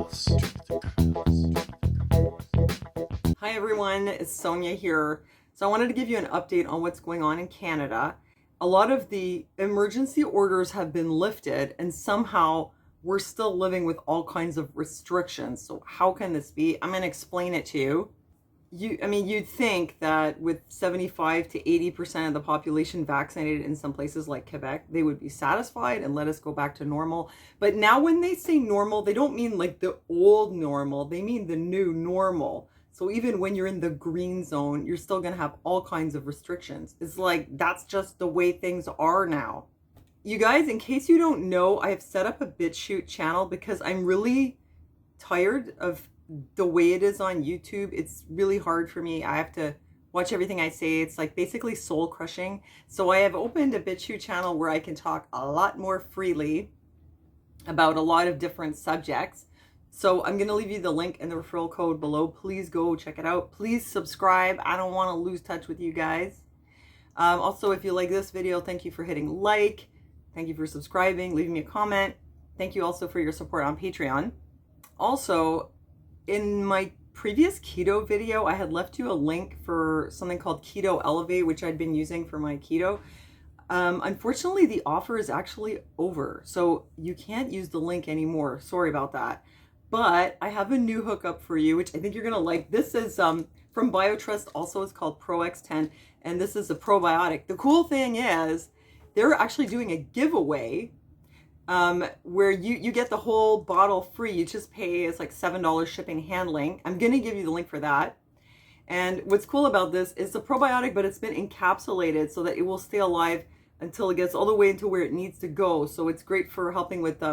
girls. Hi everyone, it's Sonia here. So I wanted to give you an update on what's going on in Canada. A lot of the emergency orders have been lifted and somehow we're still living with all kinds of restrictions. So how can this be? I'm going to explain it to you. You'd think that with 75 to 80% of the population vaccinated in some places like Quebec, they would be satisfied and let us go back to normal. But now when they say normal, they don't mean like the old normal, they mean the new normal. So even when you're in the green zone, you're still going to have all kinds of restrictions. It's like, that's just the way things are now. You guys, in case you don't know, I have set up a BitChute channel because I'm really tired of the way it is on YouTube. It's really hard for me. I have to watch everything I say. It's like basically soul crushing. So I have opened a BitChute channel where I can talk a lot more freely about a lot of different subjects. So I'm going to leave you the link and the referral code below. Please go check it out. Please subscribe. I don't want to lose touch with you guys. Also, if you like this video, thank you for hitting like. Thank you for subscribing, leaving me a comment. Thank you also for your support on Patreon. Also, in my previous keto video, I had left you a link for something called Keto Elevate, which I'd been using for my keto. Unfortunately, the offer is actually over, so you can't use the link anymore. Sorry about that. But I have a new hookup for you, which I think you're going to like. This is from BioTrust, also it's called ProX10, and this is a probiotic. The cool thing is they're actually doing a giveaway where you get the whole bottle free. You just pay, it's like $7 shipping handling. I'm going to give you the link for that. And what's cool about this is a probiotic, but it's been encapsulated so that it will stay alive until it gets all the way into where it needs to go. So it's great for helping with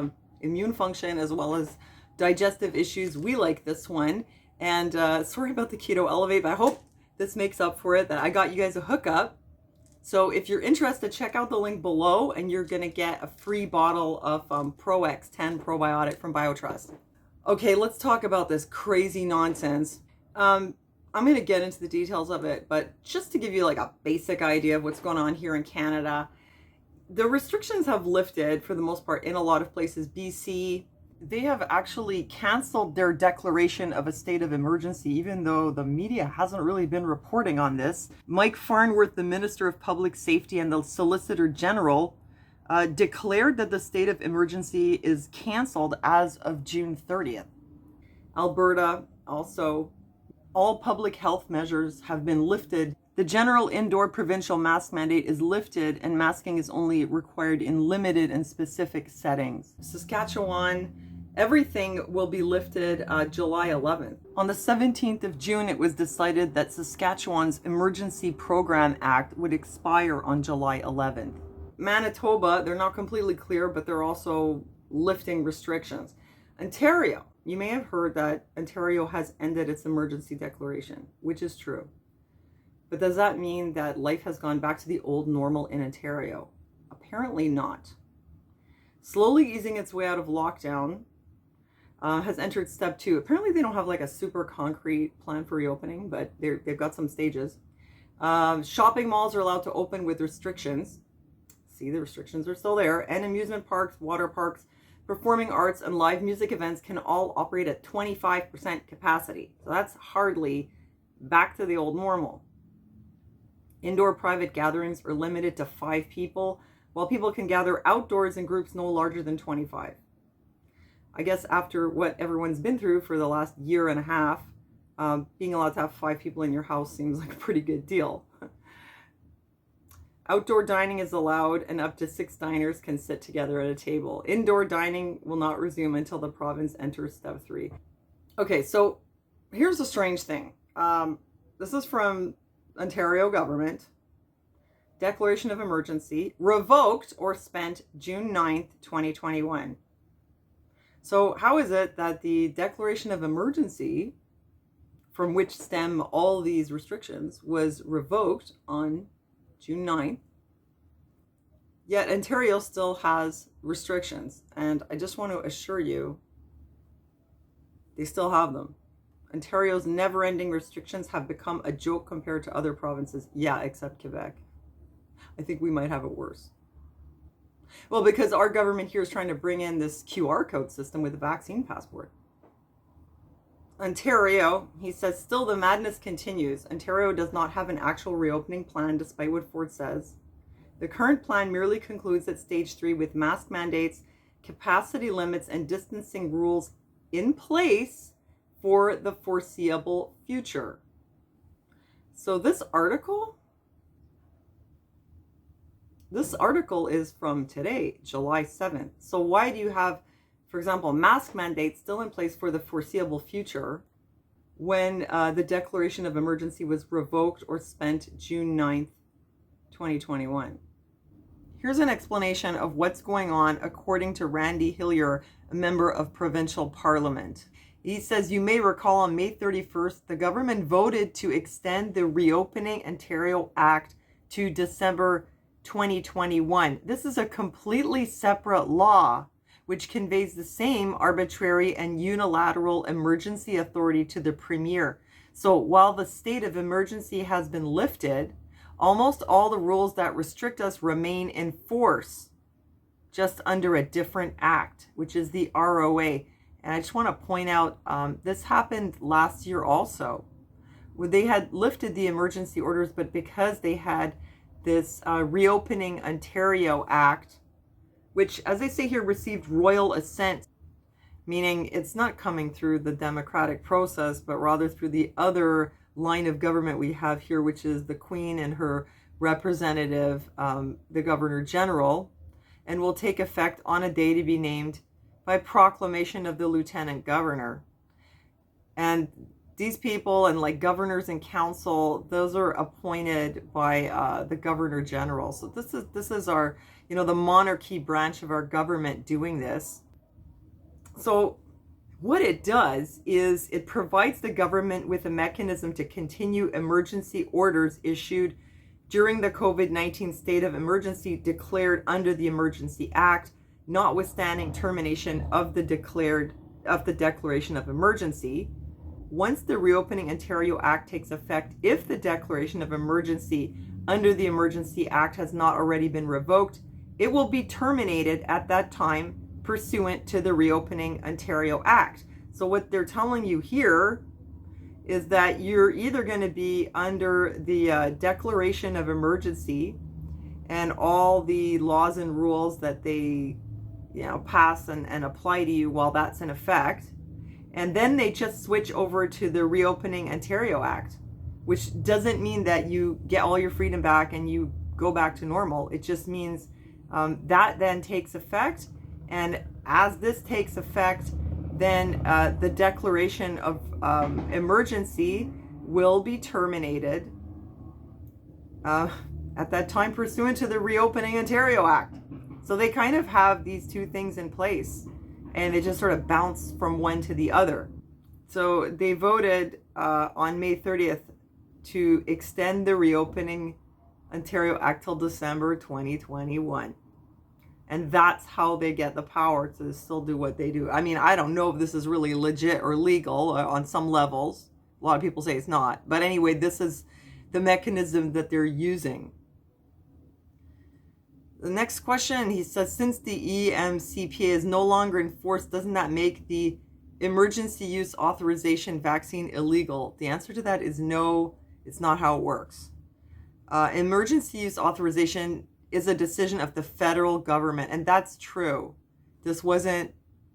immune function as well as digestive issues. We like this one. And sorry about the Keto Elevate, but I hope this makes up for it, that I got you guys a hookup. So if you're interested, check out the link below and you're going to get a free bottle of ProX10 probiotic from BioTrust. Okay, let's talk about this crazy nonsense. I'm going to get into the details of it, but just to give you like a basic idea of what's going on here in Canada, the restrictions have lifted for the most part in a lot of places. BC, they have actually canceled their declaration of a state of emergency, even though the media hasn't really been reporting on this. Mike Farnworth, the Minister of Public Safety and the Solicitor General, declared that the state of emergency is canceled as of June 30th. Alberta, also, all public health measures have been lifted. The general indoor provincial mask mandate is lifted and masking is only required in limited and specific settings. Saskatchewan, everything will be lifted July 11th. On the 17th of June, it was decided that Saskatchewan's Emergency Program Act would expire on July 11th. Manitoba, they're not completely clear, but they're also lifting restrictions. Ontario, you may have heard that Ontario has ended its emergency declaration, which is true. But does that mean that life has gone back to the old normal in Ontario? Apparently not. Slowly easing its way out of lockdown, has entered step 2. Apparently they don't have like a super concrete plan for reopening, but they've got some stages. Shopping malls are allowed to open with restrictions. See, the restrictions are still there. And amusement parks, water parks, performing arts, and live music events can all operate at 25% capacity. So that's hardly back to the old normal. Indoor private gatherings are limited to 5 people, while people can gather outdoors in groups no larger than 25. I guess after what everyone's been through for the last year and a half, being allowed to have 5 people in your house seems like a pretty good deal. Outdoor dining is allowed and up to 6 diners can sit together at a table. Indoor dining will not resume until the province enters step 3. Okay, so here's a strange thing. This is from Ontario government. Declaration of emergency revoked or spent June 9th, 2021. So how is it that the declaration of emergency, from which stem all these restrictions, was revoked on June 9th, yet Ontario still has restrictions? And I just want to assure you, they still have them. Ontario's never-ending restrictions have become a joke compared to other provinces. Yeah, except Quebec. I think we might have it worse. Well, because our government here is trying to bring in this QR code system with a vaccine passport. Ontario, he says, still the madness continues. Ontario does not have an actual reopening plan, despite what Ford says. The current plan merely concludes at stage 3 with mask mandates, capacity limits, and distancing rules in place for the foreseeable future. So this article is from today, July 7th. So why do you have, for example, mask mandates still in place for the foreseeable future when the declaration of emergency was revoked or spent June 9th, 2021? Here's an explanation of what's going on according to Randy Hillier, a member of provincial parliament. He says, you may recall on May 31st, the government voted to extend the Reopening Ontario Act to December 2021. This is a completely separate law which conveys the same arbitrary and unilateral emergency authority to the Premier. So while the state of emergency has been lifted, almost all the rules that restrict us remain in force, just under a different act, which is the ROA. And I just want to point out, this happened last year also, where they had lifted the emergency orders, but because they had this Reopening Ontario Act, which, as they say here, received royal assent, meaning it's not coming through the democratic process, but rather through the other line of government we have here, which is the Queen and her representative, the Governor General, and will take effect on a day to be named by proclamation of the Lieutenant Governor. And these people and like governors and council, those are appointed by the Governor General. So this is our, the monarchy branch of our government doing this. So what it does is it provides the government with a mechanism to continue emergency orders issued during the COVID-19 state of emergency declared under the Emergency Act, notwithstanding termination of the declaration of emergency. Once the Reopening Ontario Act takes effect, if the declaration of emergency under the Emergency Act has not already been revoked, it will be terminated at that time pursuant to the Reopening Ontario Act. So what they're telling you here is that you're either going to be under the declaration of emergency and all the laws and rules that they pass and apply to you while that's in effect, and then they just switch over to the Reopening Ontario Act, which doesn't mean that you get all your freedom back and you go back to normal. It just means that then takes effect, and as this takes effect, then the declaration of emergency will be terminated at that time pursuant to the Reopening Ontario Act. So they kind of have these two things in place, and they just sort of bounce from one to the other. So they voted on May 30th to extend the Reopening Ontario Act till December 2021. And that's how they get the power to still do what they do. I mean, I don't know if this is really legit or legal on some levels. A lot of people say it's not. But anyway, this is the mechanism that they're using. The next question, he says, since the EMCPA is no longer in force, doesn't that make the emergency use authorization vaccine illegal? The answer to that is no, it's not how it works. Emergency use authorization is a decision of the federal government, and that's true. This wasn't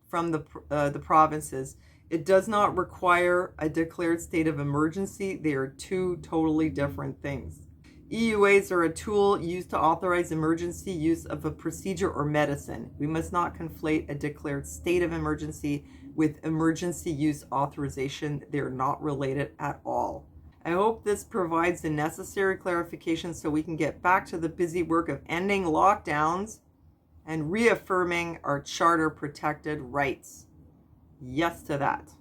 from the provinces. It does not require a declared state of emergency. They are two totally different things. EUAs are a tool used to authorize emergency use of a procedure or medicine. We must not conflate a declared state of emergency with emergency use authorization. They're not related at all. I hope this provides the necessary clarification so we can get back to the busy work of ending lockdowns and reaffirming our charter protected rights. Yes to that.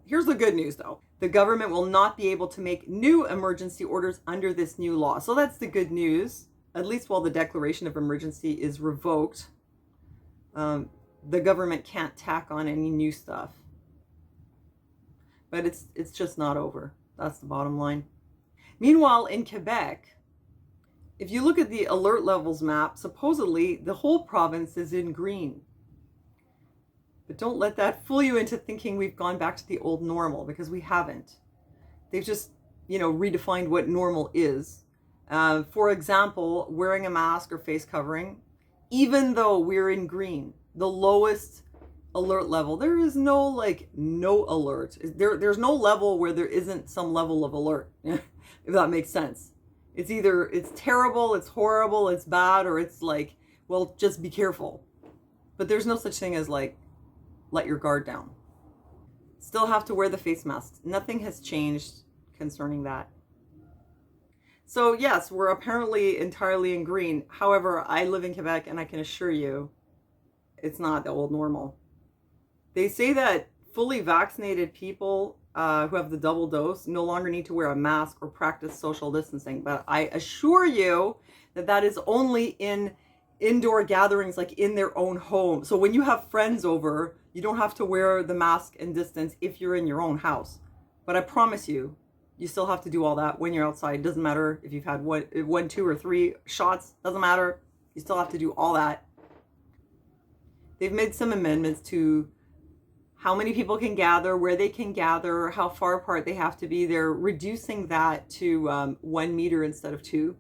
Here's the good news though. The government will not be able to make new emergency orders under this new law. So that's the good news. At least while the declaration of emergency is revoked, the government can't tack on any new stuff. But it's just not over. That's the bottom line. Meanwhile, in Quebec, if you look at the alert levels map, supposedly the whole province is in green. But don't let that fool you into thinking we've gone back to the old normal, because we haven't. They've just, redefined what normal is. For example, wearing a mask or face covering, even though we're in green, the lowest alert level, there is no alert. There's no level where there isn't some level of alert, if that makes sense. It's either it's terrible, it's horrible, it's bad, or it's like, well, just be careful. But there's no such thing as like, let your guard down. Still have to wear the face mask. Nothing has changed concerning that. So yes, we're apparently entirely in green. However, I live in Quebec and I can assure you it's not the old normal. They say that fully vaccinated people who have the double dose no longer need to wear a mask or practice social distancing. But I assure you that is only in indoor gatherings, like in their own home. So when you have friends over, you don't have to wear the mask and distance if you're in your own house. But I promise you, you still have to do all that when you're outside. Doesn't matter if you've had one, 2, or 3 shots. Doesn't matter. You still have to do all that. They've made some amendments to how many people can gather, where they can gather, how far apart they have to be. They're reducing that to 1 meter instead of 2.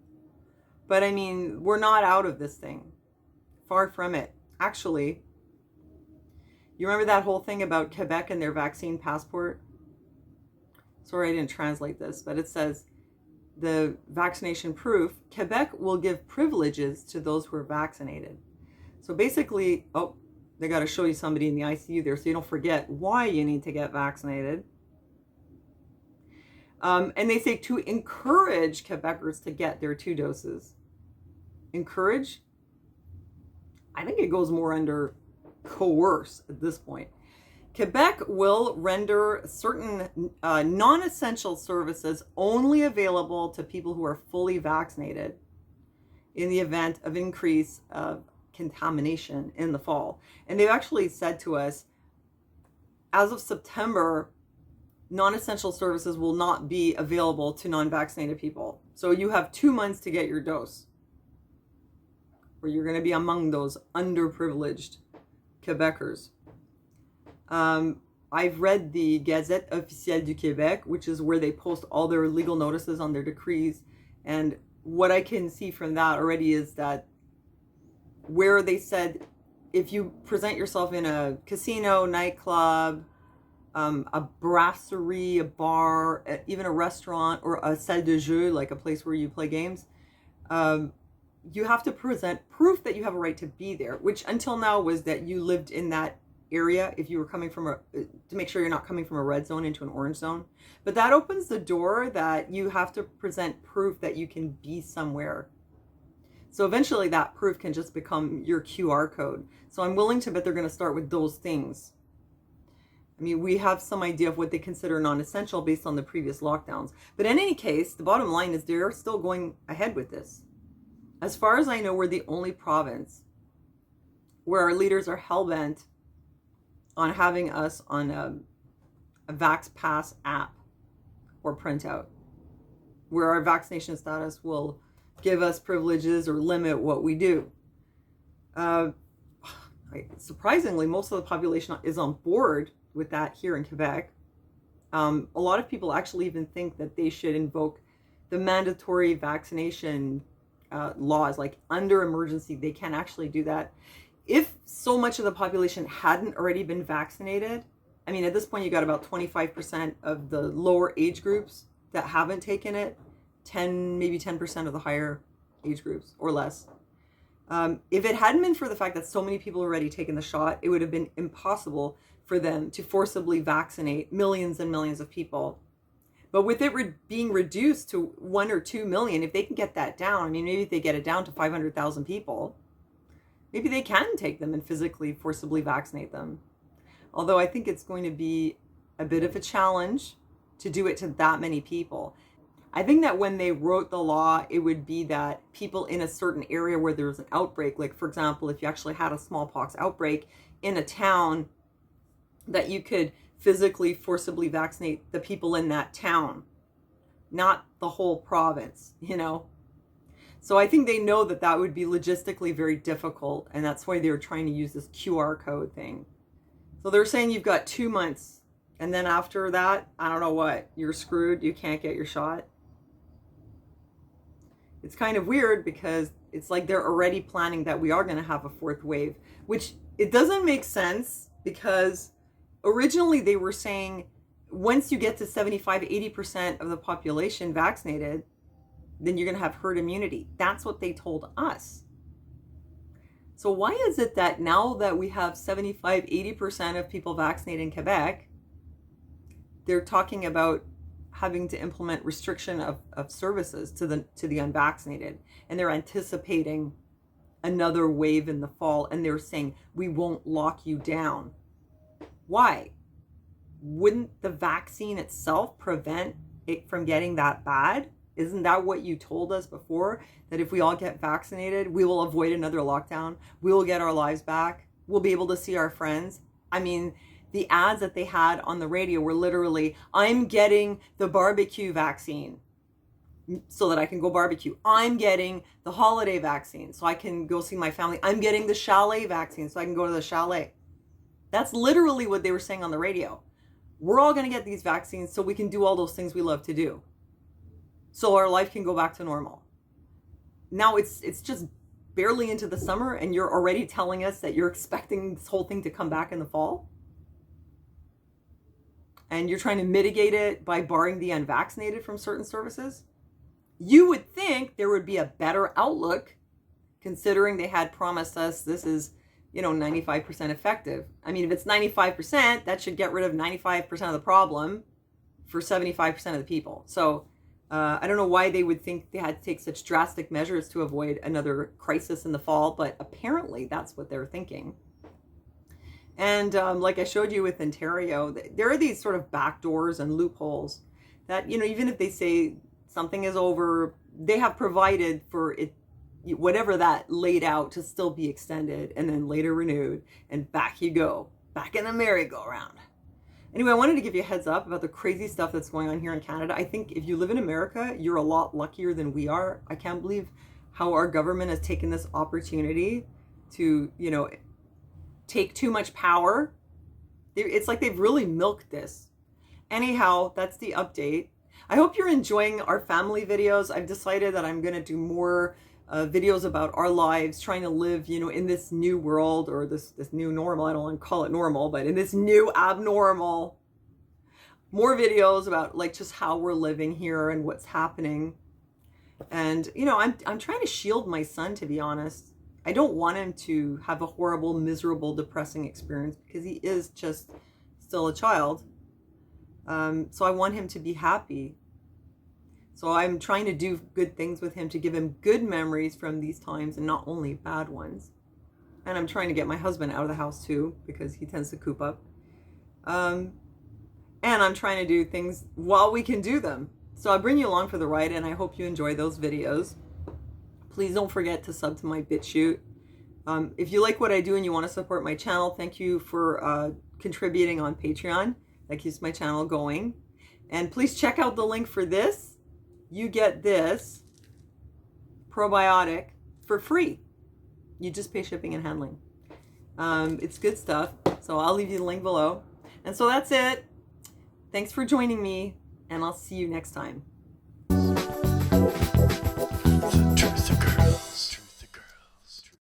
But I mean, we're not out of this thing. Far from it. Actually, you remember that whole thing about Quebec and their vaccine passport? Sorry, I didn't translate this, but it says the vaccination proof, Quebec will give privileges to those who are vaccinated. So basically, they got to show you somebody in the ICU there so you don't forget why you need to get vaccinated. And they say to encourage Quebecers to get their 2 doses. Encourage? I think it goes more under coerce at this point. Quebec will render certain non-essential services only available to people who are fully vaccinated in the event of increase of contamination in the fall. And they've actually said to us, as of September, non-essential services will not be available to non-vaccinated people. So you have 2 months to get your dose, or you're going to be among those underprivileged Quebecers. I've read the Gazette Officielle du Québec, which is where they post all their legal notices on their decrees. And what I can see from that already is that where they said, if you present yourself in a casino, nightclub, a brasserie, a bar, even a restaurant, or a salle de jeu, like a place where you play games, you have to present proof that you have a right to be there, which until now was that you lived in that area if you were coming from to make sure you're not coming from a red zone into an orange zone. But that opens the door that you have to present proof that you can be somewhere. So eventually that proof can just become your QR code. So I'm willing to bet they're going to start with those things. I mean, we have some idea of what they consider non-essential based on the previous lockdowns. But in any case, the bottom line is they're still going ahead with this. As far as I know, we're the only province where our leaders are hell-bent on having us on a Vax Pass app or printout, where our vaccination status will give us privileges or limit what we do. Surprisingly, most of the population is on board with that here in Quebec. A lot of people actually even think that they should invoke the mandatory vaccination laws, like under emergency, they can actually do that. If so much of the population hadn't already been vaccinated, I mean, at this point, you got about 25% of the lower age groups that haven't taken it, maybe 10% of the higher age groups or less. If it hadn't been for the fact that so many people already taken the shot, it would have been impossible for them to forcibly vaccinate millions and millions of people. But with it being reduced to 1 or 2 million, if they can get that down, I mean, maybe if they get it down to 500,000 people, maybe they can take them and physically forcibly vaccinate them. Although I think it's going to be a bit of a challenge to do it to that many people. I think that when they wrote the law, it would be that people in a certain area where there was an outbreak, like for example, if you actually had a smallpox outbreak in a town, that you could physically forcibly vaccinate the people in that town, not the whole province, So I think they know that that would be logistically very difficult, and that's why they were trying to use this QR code thing So they're saying you've got 2 months. And then after that, I don't know what, you're screwed. You can't get your shot. It's kind of weird because it's like they're already planning that we are going to have a fourth wave, which it doesn't make sense because originally they were saying once you get to 75-80% of the population vaccinated, then you're going to have herd immunity. That's what they told us. So why is it that now that we have 75-80% of people vaccinated in Quebec, they're talking about having to implement restriction of services to the unvaccinated, and they're anticipating another wave in the fall, and they're saying we won't lock you down? Why? Wouldn't the vaccine itself prevent it from getting that bad? Isn't that what you told us before? That if we all get vaccinated, we will avoid another lockdown. We will get our lives back. We'll be able to see our friends. I mean, the ads that they had on the radio were literally, I'm getting the barbecue vaccine so that I can go barbecue. I'm getting the holiday vaccine so I can go see my family. I'm getting the chalet vaccine so I can go to the chalet. That's literally what they were saying on the radio. We're all going to get these vaccines so we can do all those things we love to do, so our life can go back to normal. Now it's just barely into the summer and you're already telling us that you're expecting this whole thing to come back in the fall? And you're trying to mitigate it by barring the unvaccinated from certain services? You would think there would be a better outlook considering they had promised us this is, 95% effective. I mean, if it's 95%, that should get rid of 95% of the problem for 75% of the people. So I don't know why they would think they had to take such drastic measures to avoid another crisis in the fall, but apparently that's what they're thinking. And like I showed you with Ontario, there are these sort of backdoors and loopholes that, even if they say something is over, they have provided for it, whatever that laid out, to still be extended and then later renewed, and back you go, back in the merry-go-round. Anyway, I wanted to give you a heads up about the crazy stuff that's going on here in Canada. I think if you live in America, you're a lot luckier than we are. I can't believe how our government has taken this opportunity to, take too much power. It's like they've really milked this. Anyhow, that's the update. I hope you're enjoying our family videos. I've decided that I'm going to do more videos about our lives, trying to live, in this new world, or this new normal. I don't want to call it normal, but in this new abnormal. More videos about just how we're living here and what's happening. And, I'm trying to shield my son, to be honest. I don't want him to have a horrible, miserable, depressing experience because he is just still a child. So I want him to be happy. So I'm trying to do good things with him to give him good memories from these times and not only bad ones. And I'm trying to get my husband out of the house too because he tends to coop up. And I'm trying to do things while we can do them. So I'll bring you along for the ride, and I hope you enjoy those videos. Please don't forget to sub to my BitChute. If you like what I do and you want to support my channel, thank you for contributing on Patreon. That keeps my channel going. And please check out the link for this. You get this probiotic for free. You just pay shipping and handling. It's good stuff. So I'll leave you the link below. And so that's it. Thanks for joining me, and I'll see you next time.